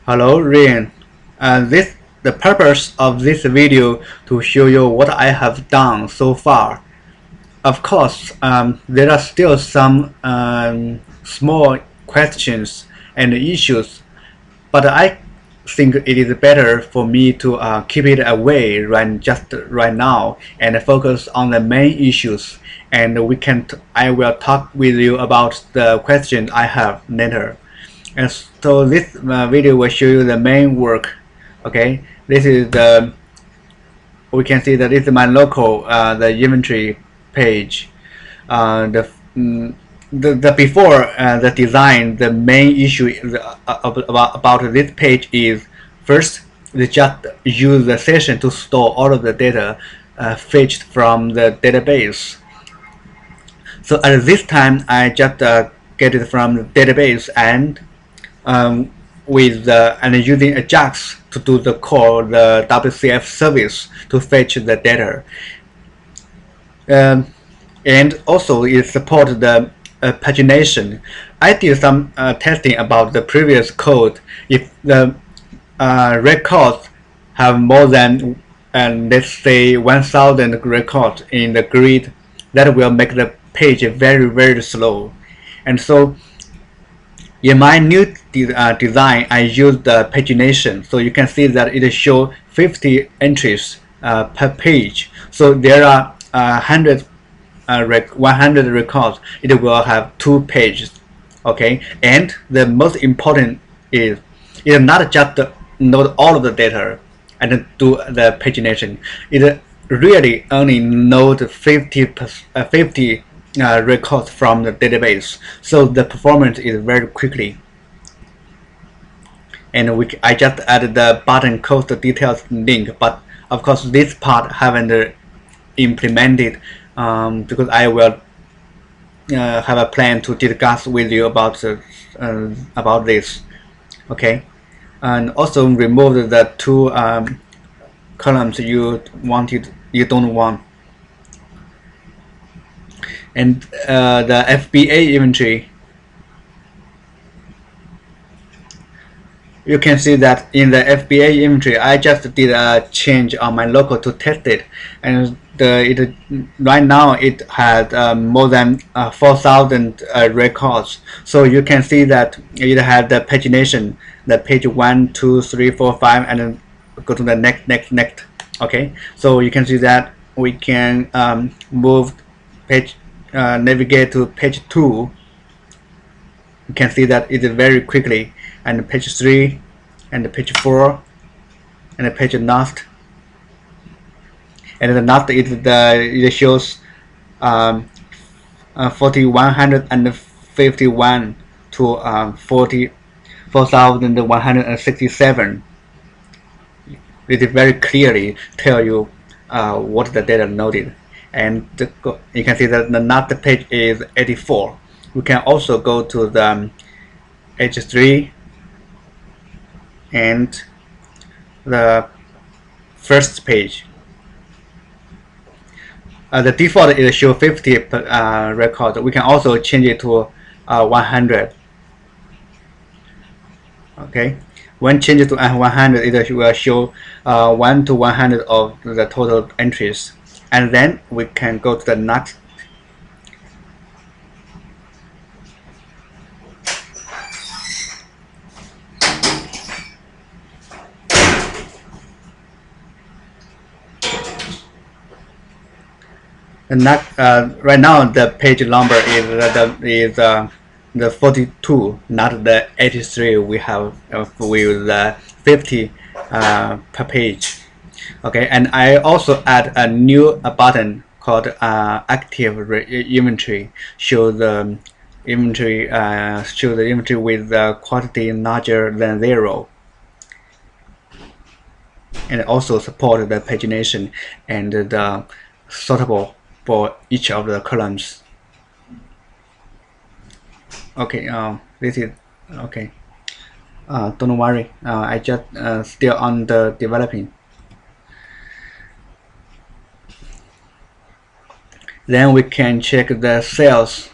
Hello, Ryan. The purpose of this video to show you what I have done so far. Of course, there are still some small questions and issues, but I think it is better for me to keep it away just right now and focus on the main issues. And I will talk with you about the questions I have later. And so this video will show you the main work. Okay, this is we can see that this is my local the inventory page. Uh, the, mm, the before the design, the main issue about this page is first they just use the session to store all of the data fetched from the database. So at this time I just get it from the database and using Ajax to do the WCF service to fetch the data. And also it supports the pagination. I did some testing about the previous code. If the records have more than let's say 1000 records in the grid, that will make the page very slow. And so in my new design, I used the pagination, so you can see that it shows 50 entries per page. So there are 100 records. It will have 2 pages. Okay, and the most important is it not just note all of the data and do the pagination. It really only note 50 records from the database, so the performance is very quickly. And I just added the button cost details link, but of course this part haven't implemented because I will have a plan to discuss with you about this. Okay, and also remove the 2 columns you don't want. And the FBA inventory, you can see that in the FBA inventory I just did a change on my local to test it, and right now it has more than 4,000 records. So you can see that it has the pagination, the page 1, 2, 3, 4, 5, and then go to the next. Okay, so you can see that we can move page navigate to page 2. You can see that it is very quickly, and page 3 and page 4 and page last, and the last it shows 4151 to 44,167. It is very clearly tell you what the data noted. And you can see that the last page is 84. We can also go to the H3 and the first page. The default is show 50 records. We can also change it to 100. Okay, when changed to 100, it will show 1 to 100 of the total entries. And then we can go to the next. Right now the page number is the 42, not the 83 we have with the 50 per page. Okay, and I also add a new button called active inventory. Show the inventory with the quantity larger than 0, and also support the pagination and the sortable for each of the columns. Okay, this is okay. Don't worry, I just still on the developing. Then we can check the sales.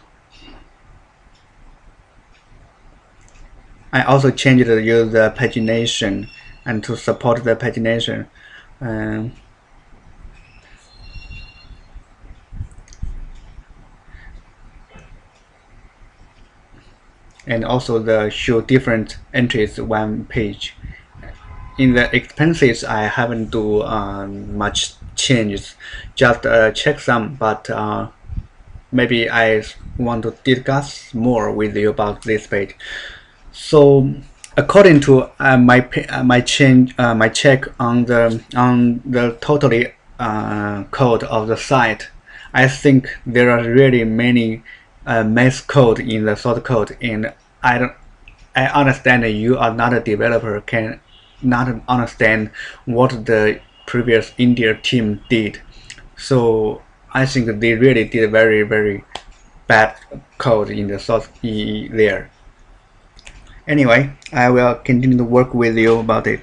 I also changed the user pagination and to support the pagination. Um, and also the show different entries one page. In the expenses, I haven't do much changes, just check some, but maybe I want to discuss more with you about this page. So, according to my check on the totally code of the site, I think there are really many math code in the source code, and I don't. I understand that you are not a developer, can not understand what the previous India team did. So I think they really did very bad code in the source there. Anyway, I will continue to work with you about it.